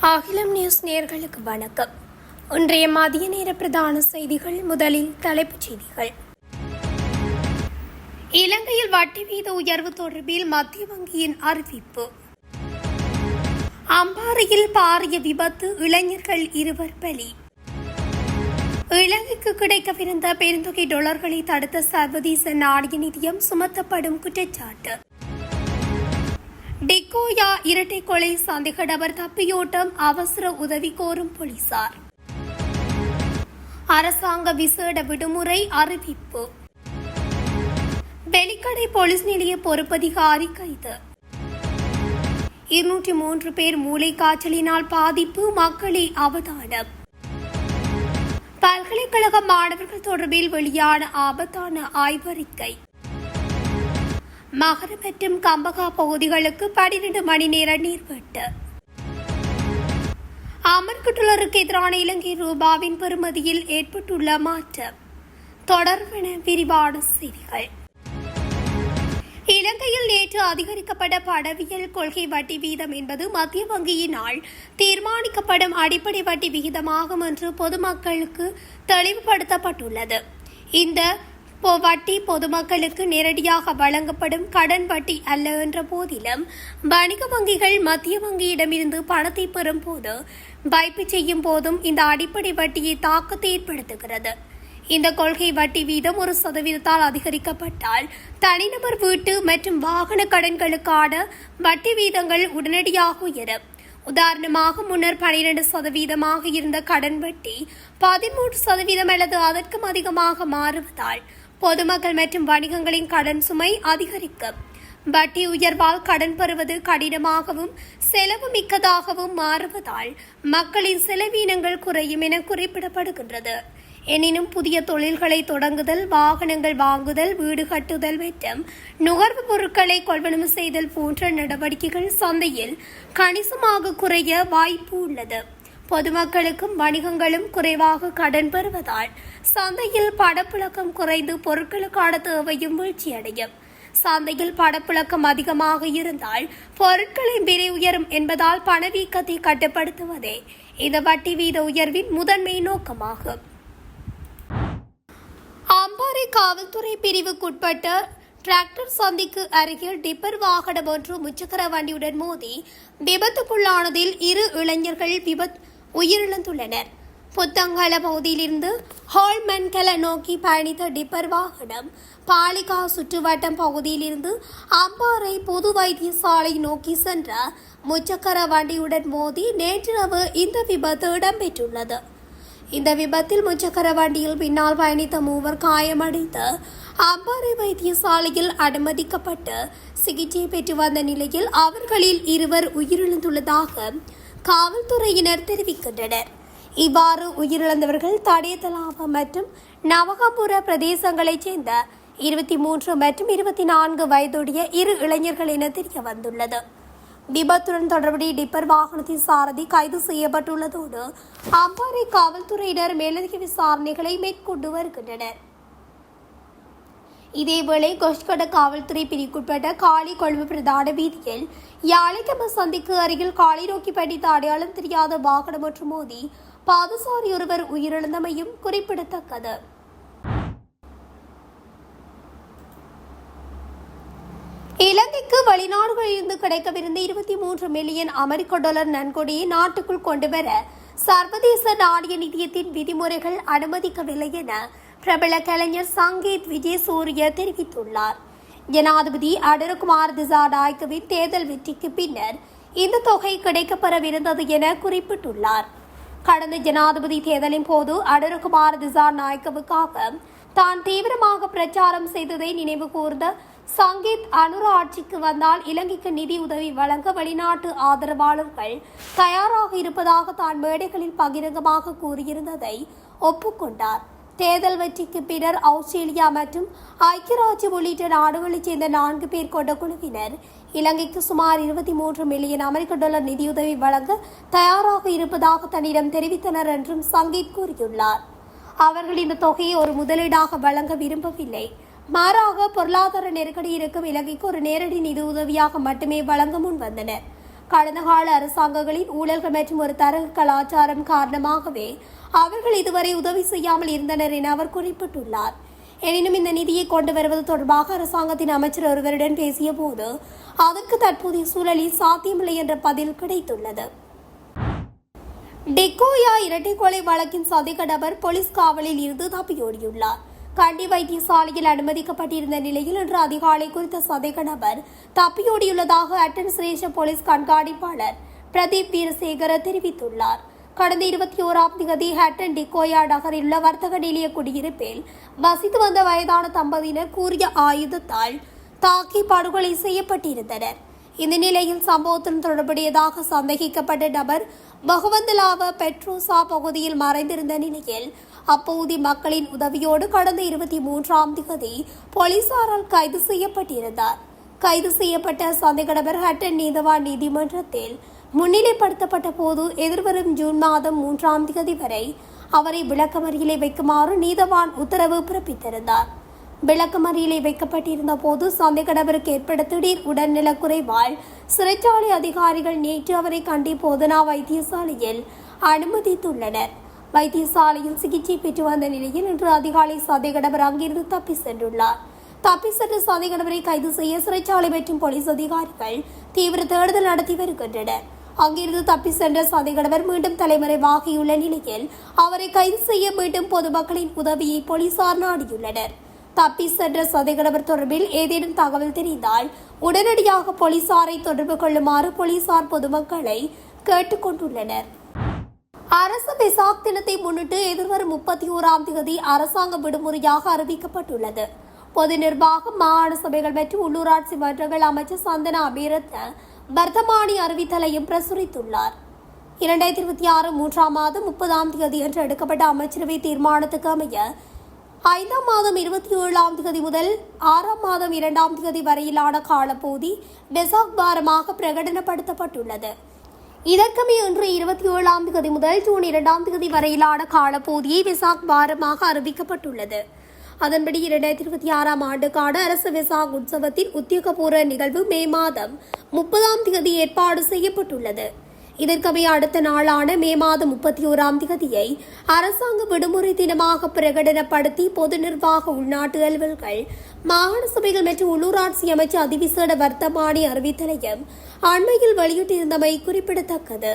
அகிலம் நியூஸ் நேயர்களுக்கு வணக்கம். இன்றைய மதிய நேர பிரதான செய்திகள். முதலில் தலைப்புச் செய்திகள். இலங்கையில் வட்டி வீத உயர்வு தொடர்பில் மத்திய வங்கியின் அறிவிப்பு. அம்பாறையில் பாரிய விபத்து, இளைஞர்கள் 2 பலி. இலங்கைக்கு கிடைக்கவிருந்த பெருந்தொகை டாலர்களை தடுத்த சர்வதேச நாணய நிதியம் சுமத்தப்படும் குற்றச்சாட்டு. டிக்கோயா இரட்டை கொலை சந்தேக நபர் தப்பியோட்டம், அவசர உதவி கோரும் போலீசார். அரசாங்க விசேட விடுமுறை அறிவிப்பு. வெலிக்கடை போலீஸ் நிலைய பொறுப்பதிகாரி கைது. 203 பேர் மூளை காய்ச்சலினால் பாதிப்பு, மக்களே அவதானம். பல்கலைக்கழக மாணவர்கள் தொடர்பில் வெளியான ஆபத்தான ஆய்வறிக்கை. மகர மற்றும் கம்பகா பகுதிகளுக்கு 12 மணி நேர நீர்வெட்டு. அமெரிக்க டாலருக்கு எதிரான இலங்கை ரூபாவின் பெறுமதியில் ஏற்பட்டுள்ள மாற்றம் தொடர்பான விரிவான செய்திகள். இலங்கையில் நேற்று அதிகரிக்கப்பட்ட பணவியல் கொள்கை வட்டி வீதம் என்பது மத்திய வங்கியினால் தீர்மானிக்கப்படும் அடிப்படை வட்டி விகிதமாகும் என்று பொதுமக்களுக்கு தெளிவுபடுத்தப்பட்டுள்ளது. இந்த வட்டி பொதுமக்களுக்கு நேரடியாக வழங்கப்படும் கடன் வட்டி அல்ல என்ற போதிலும் வணிக வங்கிகள் மத்திய வங்கியிடமிருந்து பணத்தை பெறும் போது வைப்பு செய்யும் போதும் இந்த அடிப்படை வட்டியை தாக்கத்தை ஏற்படுத்துகிறது. இந்த கொள்கை வட்டி வீதம் 1% அதிகரிக்கப்பட்டால் தனிநபர் வீட்டு மற்றும் வாகன கடன்களுக்கான வட்டி வீதங்கள் உடனடியாக உயரும். உதாரணமாக, முன்னர் 12% இருந்த கடன் வட்டி 13% அல்லது அதற்கும் அதிகமாக மாறுவதால் பொதுமக்கள் மற்றும் வணிகங்களின் கடன் சுமை அதிகரிக்கும். வட்டி உயர்வால் கடன் பெறுவது கடினமாகவும் செலவு மிக்கதாகவும் மாறுவதால் மக்களின் செலவீனங்கள் குறையும் என குறிப்பிடப்படுகின்றது. எனினும் புதிய தொழில்களை தொடங்குதல், வாகனங்கள் வாங்குதல், வீடு கட்டுதல் மற்றும் நுகர்வு பொருட்களை கொள்வனவு செய்தல் போன்ற நடவடிக்கைகள் சந்தையில் கணிசமாக குறைய வாய்ப்பு உள்ளது. பொதுமக்களுக்கும் வணிகங்களும் குறைவாக கடன் பெறுவதால் சந்தையில் பணப்புழக்கம் குறைந்து பொருட்களுக்கான தேவையும் வீழ்ச்சியடையும். சந்தையில் பணப்புழக்கம் அதிகமாக இருந்தால் பொருட்களின் விலை உயரும் என்பதால் பணவீக்கத்தை கட்டுப்படுத்துவதே இந்த வட்டி வீத உயர்வின் முதன்மை நோக்கமாகும். அம்பாறை காவல்துறை பிரிவுக்குட்பட்ட டிராக்டர் சந்திக்கு அருகில் டிப்பர் வாகனம் ஒன்று முச்சக்கர வண்டியுடன் மோதி விபத்துக்குள்ளானதில் 2 இளைஞர்கள் உயிரிழந்துள்ளனர். புத்தங்கல பகுதியிலிருந்து ஹால்மன்கல நோக்கி பயணித்த டிப்பர் வாகனம் பாலிகா சுற்றுவட்டம் பகுதியிலிருந்து அம்பாறை பொது வைத்தியசாலை நோக்கி சென்ற முச்சக்கர வண்டியுடன் மோதி நேற்றிரவு இந்த விபத்து இடம்பெற்றுள்ளது. இந்த விபத்தில் முச்சக்கர வண்டியில் பின்னால் பயணித்த 3 காயமடைந்து அம்பாறை வைத்தியசாலையில் அனுமதிக்கப்பட்டு சிகிச்சை பெற்று வந்த நிலையில் அவர்களில் 2 உயிரிழந்துள்ளதாக காவல்துறையினர் தெரிவிக்கின்றனர். இவ்வாறு உயிரிழந்தவர்கள் தடேதலாவ மற்றும் நவகம்புர பிரதேசங்களைச் சேர்ந்த 23 மற்றும் 24 வயதுடைய 2 இளைஞர்கள் என தெரிய வந்துள்ளது. விபத்துடன் தொடர்புடைய டிப்பர் வாகனத்தின் சாரதி கைது செய்யப்பட்டுள்ளதோடு அம்பாறை காவல்துறையினர் மேலதிக விசாரணைகளை மேற்கொண்டு வருகின்றனர். இதேவேளை கொஷ்கட காவல்துறை பிரிவுக்குட்பட்ட காலி கொழும்பு பிரதான வீதியில் யாழைக்கம சந்திக்கு அருகில் காலை நோக்கி பயணித்த அடையாளம் தெரியாத வாகனம் ஒன்று மோதி பாதசாரி ஒருவர் உயிரிழந்தமையும் குறிப்பிடத்தக்கது. இலங்கைக்கு வெளிநாடுகளிலிருந்து கிடைக்கவிருந்த 23 மில்லியன் அமெரிக்க டாலர் நன்கொடையை நாட்டுக்குள் கொண்டுவர சர்வதேச நாணய நிதியத்தின் விதிமுறைகள் அனுமதிக்கவில்லை என பிரபல கலைஞர் சங்கீத் விஜயசூரிய தெரிவித்துள்ளார். ஜனாதிபதி அனுரகுமார் திசாநாயக்கவின் தேர்தல் வெற்றிக்கு பின்னர் இந்த தொகை கிடைக்கப்பெறவிருந்தது என குறிப்பிட்டுள்ளார். கடந்த ஜனாதிபதி தேர்தலின் போது அனுரகுமார் திசாநாயக்கவுக்காக தான் தீவிரமாக பிரச்சாரம் செய்ததை நினைவு கூர்ந்த சங்கீத் அனுர ஆட்சிக்கு வந்தால் இலங்கைக்கு நிதி உதவி வழங்க வெளிநாட்டு ஆதரவாளர்கள் தயாராக இருப்பதாக தான் மேடைகளில் பகிரங்கமாக கூறியிருந்ததை ஒப்புக்கொண்டார். தேர்தல் வெற்றிக்கு பின்னர் ஆஸ்திரேலியா மற்றும் ஐக்கிய ராஜ்யம் உள்ளிட்ட நாடுகளைச் சேர்ந்த 4 பேர் கொண்ட குழுவினர் இலங்கைக்கு சுமார் 23 மில்லியன் அமெரிக்க டாலர் நிதியுதவி வழங்க தயாராக இருப்பதாக தன்னிடம் தெரிவித்தனர் என்றும் சங்கீத் கூறியுள்ளார். அவர்கள் இந்த தொகையை ஒரு முதலீடாக வழங்க விரும்பவில்லை. மாறாக பொருளாதார நெருக்கடி இருக்கும் இலங்கைக்கு ஒரு நேரடி நிதி உதவியாக மட்டுமே வழங்க முன் வந்தனர். கடந்த கால அரசாங்கங்களின் ஊழல்கள் மற்றும் ஒரு தரகு கலாச்சாரம் காரணமாகவே அவர்கள் இதுவரை உதவி செய்யாமல் இருந்தனர் என அவர் குறிப்பிட்டுள்ளார். எனினும் இந்த நிதியை கொண்டு வருவது தொடர்பாக அரசாங்கத்தின் அமைச்சர் ஒருவருடன் பேசிய போது அதற்கு தற்போதைய சூழலில் சாத்தியமில்லை என்ற பதில் கிடைத்துள்ளது. டிக்கோயா இரட்டை கொலை வழக்கின் சந்தேக நபர் போலீஸ் காவலில் இருந்து தப்பியோடியுள்ளார். கண்டி வைத்தியசாலையில் அனுமதிக்கப்பட்டிருந்த நிலையில் இன்று அதிகாலை குறித்த சந்தேக நபர் தப்பியோடியுள்ளதாக அட்டன் சிரேஷ்ட போலீஸ் கண்காணிப்பாளர் பிரதீப் வீரசேகர தெரிவித்துள்ளார். கடந்த 21ஆம் தேதி ஹட்டன் டிக்கோயா நகரில் உள்ள வர்த்தக நிலைய குடியிருப்பில் வசித்து வந்த வயதான தம்பதியினர் கூறிய ஆயுதத்தால் தாக்கி படுகொலை செய்யப்பட்டிருந்தனர். இந்த நிலையில் சம்பவத்துடன் தொடர்புடையதாக சந்தேகிக்கப்பட்ட நபர் பகவந்தலாவ பெட்ரோசா பகுதியில் மறைந்திருந்த நிலையில் அப்பகுதி மக்களின் உதவியோடு கடந்த 23ஆம் தேதி போலீசாரால் கைது செய்யப்பட்டிருந்தார். கைது செய்யப்பட்ட சந்தேக நபர் ஹட்டன் நீதவான் நீதிமன்றத்தில் முன்னிலைப்படுத்தப்பட்ட போது எதிர்வரும் ஜூன் மாதம் 3ஆம் தேதி வரை அவரை விளக்கமறியலை வைக்குமாறு நீதவான் உத்தரவு பிறப்பித்திருந்தார். விளக்கமறியலை வைக்கப்பட்டிருந்த போது சந்தேக நபருக்கு ஏற்பட்ட திடீர் உடல்நலக்குறைவால் சிறைச்சாலை அதிகாரிகள் நேற்று அவரை கண்டி போதனா வைத்தியசாலையில் அனுமதித்துள்ளனர். வைத்தியசாலையில் சிகிச்சை பெற்று வந்த நிலையில் இன்று அதிகாலை சந்தேக நபர் அங்கிருந்து தப்பி சென்றுள்ளார். தப்பி சென்ற சந்தேக நபரை கைது செய்ய சிறைச்சாலை மற்றும் போலீஸ் அதிகாரிகள் தீவிர தேடுதல் நடத்தி வருகின்றனர். அங்கிருந்து தப்பி சென்ற சந்தேக நபர் மீண்டும் தலைமறைவாகியுள்ள நிலையில் அவரை கைது செய்ய மீண்டும் பொதுமக்களின் உதவியை போலீசார் நாடியுள்ளனர். தப்பி சென்ற சந்தேக நபர் தொடர்பில் ஏதேனும் தகவல் தெரிந்தால் உடனடியாக போலீசாரை தொடர்பு கொள்ளுமாறு போலீசார் பொதுமக்களை கேட்டுக் கொண்டுள்ளனர். அரசு வெசாக் தினத்தை முன்னிட்டு எதிர்வரும் 31ஆம் தேதி அரசாங்க விடுமுறையாக அறிவிக்கப்பட்டுள்ளது. பொது நிர்வாகம், மாகாண சபைகள் மற்றும் உள்ளூராட்சி மன்றங்கள் அமைச்சர் சந்தனா அபிரத்ன வர்த்தமானி அறிவித்தலையும் பிரசுரித்துள்ளார். 2026 3ஆம் மாதம் 30ஆம் தேதி என்று எடுக்கப்பட்ட அமைச்சரவை தீர்மானத்துக்கு அமைய 5ஆம் மாதம் 27ஆம் தேதி முதல் 6ஆம் மாதம் 2ஆம் தேதி வரையிலான காலப்பகுதி வெசாக் வாரமாக பிரகடனப்படுத்தப்பட்டுள்ளது. இதற்கமைய இன்று 27ஆம் தேதி முதல் ஜூன் 2ஆம் தேதி வரையிலான காலப்பகுதியை வெசாக் வாரமாக அறிவிக்கப்பட்டுள்ளது. அதன்படி 2026ஆம் ஆண்டுக்கான அரசு வெசாக் உற்சவத்தின் உத்தியோகபூர்வ நிகழ்வு மே மாதம் 30ஆம் தேதி ஏற்பாடு செய்யப்பட்டுள்ளது. இதற்கமைய அடுத்த நாளான மே மாதம் 31ஆம் தேதியை அரசாங்க விடுமுறை தினமாக பிரகடனப்படுத்தி பொது நிர்வாக, உள்நாட்டு அலுவல்கள், மாகாண சபைகள் மற்றும் உள்ளூராட்சி அமைச்சு அதிவிசேட வர்த்தமானி அறிவித்தலையும் அண்மையில் வெளியிட்டிருந்தமை குறிப்பிடத்தக்கது.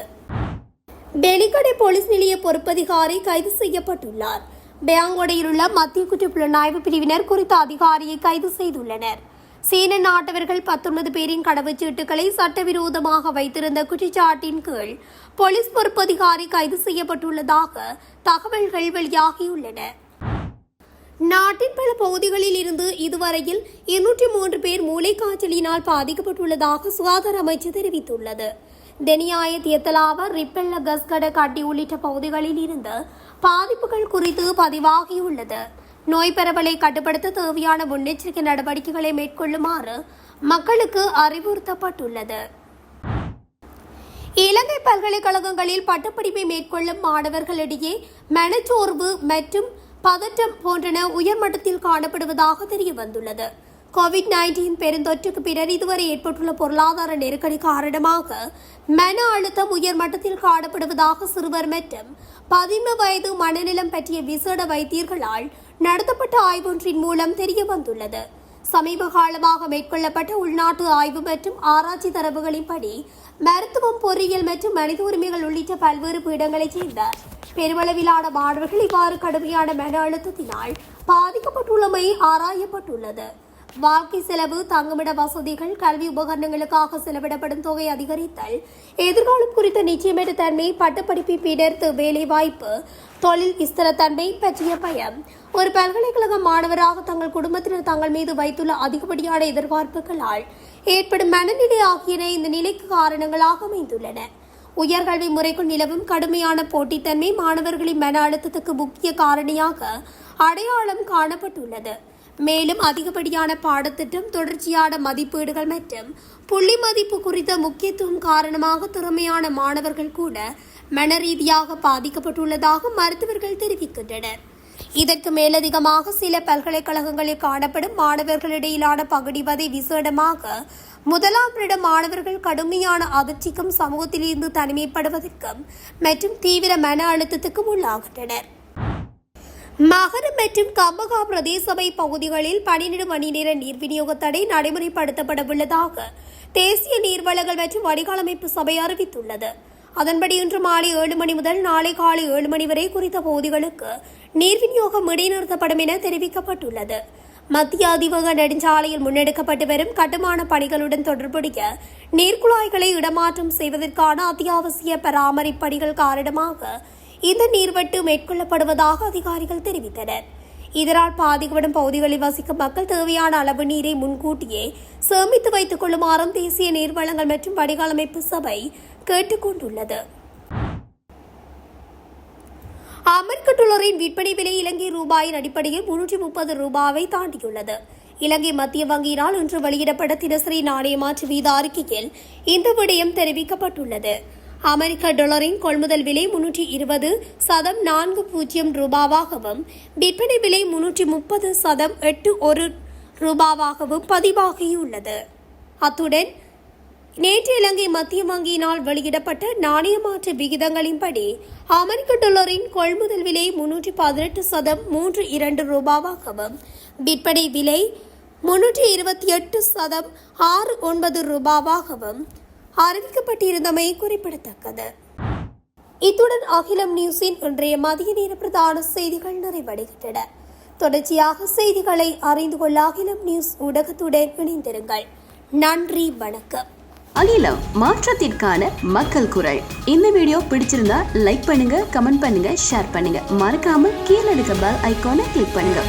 வெலிக்கடை போலீஸ் நிலைய பொறுப்பதிகாரி கைது செய்யப்பட்டுள்ளார். பேங்கொடையில் உள்ள மத்திய குற்ற புலனாய்வு பிரிவினர் குறித்த அதிகாரியை கைது செய்துள்ளனர். சீன நாட்டவர்கள் 19 பேரின் கடவுச்சீட்டுகளை சட்டவிரோதமாக வைத்திருந்த குற்றச்சாட்டின் கீழ் போலீஸ் பொறுப்பதிகாரி கைது செய்யப்பட்டுள்ளதாக தகவல்கள் வெளியாகியுள்ளன. நாட்டின் பல பகுதிகளில் இருந்து இதுவரையில் 203 பேர் மூளைக்காய்ச்சலினால் பாதிக்கப்பட்டுள்ளதாக சுகாதார அமைச்சு தெரிவித்துள்ளது. தெனியாய, தியத்தலாவ, ரிப்பெல்ல, கஸ்கட, கட்டி உள்ளிட்ட பகுதிகளில் இருந்து பாதிப்புகள் குறித்து பதிவாகியுள்ளது. நோய் பரவலை கட்டுப்படுத்த தேவையான முன்னெச்சரிக்கை நடவடிக்கைகளை மேற்கொள்ளுமாறு மக்களுக்கு அறிவுறுத்தப்பட்டுள்ளது. இலங்கை பல்கலைக்கழகங்களில் பட்டப்படிப்பை மேற்கொள்ளும் மாணவர்களிடையே மனச்சோர்வு மற்றும் பதட்டம் போன்றன உயர்மட்டத்தில் காணப்படுவதாக தெரியவந்துள்ளது. கோவிட்-19 பெருந்தொற்றுக்கு பின்னர் இதுவரை ஏற்பட்டுள்ள பொருளாதார நெருக்கடி காரணமாக மன அழுத்தம் உயர்மட்டத்தில் காணப்படுவதாக சிறுவர் மற்றும் 11 வயது மனநலம் பற்றிய விசேட வைத்தியர்களால் நடத்தப்பட்ட ஆய்வொன்றின் மூலம் தெரிய வந்துள்ளது. சமீப காலமாக மேற்கொள்ளப்பட்ட உள்நாட்டு ஆய்வு மற்றும் ஆராய்ச்சி தரவுகளின்படி மருத்துவம், பொறியியல் மற்றும் மனித உரிமைகள் உள்ளிட்ட பல்வேறு பீடங்களைச் சேர்ந்த பெருமளவிலான மாணவர்கள் இவ்வாறு கடுமையான மன அழுத்தத்தினால் பாதிக்கப்பட்டுள்ளமை ஆராயப்பட்டுள்ளது. வாழ்க்கை செலவு, தங்குமிட வசதிகள், கல்வி உபகரணங்களுக்காக செலவிடப்படும் தொகை அதிகரித்தல், எதிர்காலம் குறித்த நிச்சயமற்ற தன்மை, பட்டப்படிப்பை பின்னர் வேலைவாய்ப்பு, தொழில் ஸ்திரத்தன்மை பற்றிய பயம், ஒரு பல்கலைக்கழக மாணவராக தங்கள் குடும்பத்தினர் தங்கள் மீது வைத்துள்ள அதிகப்படியான எதிர்பார்ப்புகளால் ஏற்படும் மனநிலை ஆகியன இந்த நிலைக்கு காரணங்களாக அமைந்துள்ளன. உயர்கல்வி முறைக்குள் நிலவும் கடுமையான போட்டித்தன்மை மாணவர்களின் மன அழுத்தத்துக்கு முக்கிய காரணியாக அடையாளம் காணப்பட்டுள்ளது. மேலும் அதிகப்படியான பாடத்திட்டம், தொடர்ச்சியான மதிப்பீடுகள் மற்றும் புள்ளி மதிப்பு குறித்த முக்கியத்துவம் காரணமாக திறமையான மாணவர்கள் கூட மன ரீதியாக பாதிக்கப்பட்டுள்ளதாக மருத்துவர்கள் தெரிவிக்கின்றனர். இதற்கு மேலதிகமாக சில பல்கலைக்கழகங்களில் காணப்படும் மாணவர்களிடையிலான பகுடிவதை விசேடமாக முதலாம் மாணவர்கள் கடுமையான அதிர்ச்சிக்கும் சமூகத்திலிருந்து தனிமைப்படுவதற்கும் மற்றும் தீவிர மன அழுத்தத்துக்கும் உள்ளாகின்றனர். மகரம் மற்றும் கம்பகா பிரதேச சபை பகுதிகளில் 12 மணி நேர நீர் விநியோக தடை நடைமுறைப்படுத்தப்பட உள்ளதாக தேசிய நீர்வளங்கள் மற்றும் வடிகால் அமைப்பு சபை அறிவித்துள்ளது. அதன்படி இன்று மாலை 7 மணி முதல் நாளை காலை 7 மணி வரை குறித்த பகுதிகளுக்கு நீர் விநியோகம் இடைநிறுத்தப்படும் என தெரிவிக்கப்பட்டுள்ளது. மத்திய அதிவேக நெடுஞ்சாலையில் முன்னெடுக்கப்பட்டு வரும் கட்டுமான பணிகளுடன் தொடர்புடைய நீர்க்குழாய்களை இடமாற்றம் செய்வதற்கான அத்தியாவசிய பராமரிப்பு பணிகள் காரணமாக இந்த நீர்வெட்டு மேற்கொள்ளப்படுவதாக அதிகாரிகள் தெரிவித்தனர். இதனால் பாதிக்கப்படும் பகுதிகளில் வசிக்கும் மக்கள் தேவையான அளவு நீரை முன்கூட்டியே சேமித்து வைத்துக் கொள்ளுமாறும் தேசிய நீர்வளங்கள் மற்றும் வடிகால் அமைப்பு சபை கேட்டுக் கொண்டுள்ளது. அமெரிக்க டாலரின் விற்பனை விலை இலங்கை ரூபாயின் அடிப்படையில் 330 ரூபாவை தாண்டியுள்ளது. இலங்கை மத்திய வங்கியினால் இன்று வெளியிடப்பட்ட தினசரி நாணய மாற்று வீத அறிக்கையில் இந்த விடயம் தெரிவிக்கப்பட்டுள்ளது. அமெரிக்க டாலரின் கொள்முதல் விலை 320.40 ரூபாவாகவும் விற்பனை விலை 330.81 ரூபாவாகவும் பதிவாகியுள்ளது. அத்துடன் நேற்று இலங்கை மத்திய வங்கியினால் வெளியிடப்பட்ட நாணய மாற்று விகிதங்களின்படி அமெரிக்க டாலரின் கொள்முதல் விலை 318.32 ரூபாவாகவும் விற்பனை விலை 328.69 ரூபாவாகவும் அறிவிக்கப்பட்டிருந்தமை குறிப்பிடத்தக்கது. இத்துடன் அகிலம் நியூஸின் இன்றைய மதிய நேர பிரதான செய்திகள் நிறைவடைகின்றன. தொடர்ச்சியாக செய்திகளை அறிந்து கொள்ள அகிலம் நியூஸ் ஊடகத்துடன் இணைந்திருங்கள். நன்றி, வணக்கம். அகிலம், மாற்றத்திற்கான மக்கள் குரல். இந்த வீடியோ பிடிச்சிருந்தா லைக் பண்ணுங்க, கமெண்ட் பண்ணுங்க, ஷேர் பண்ணுங்க. மறக்காம கீழே இருக்க பெல் ஐகானை கிளிக் பண்ணுங்க.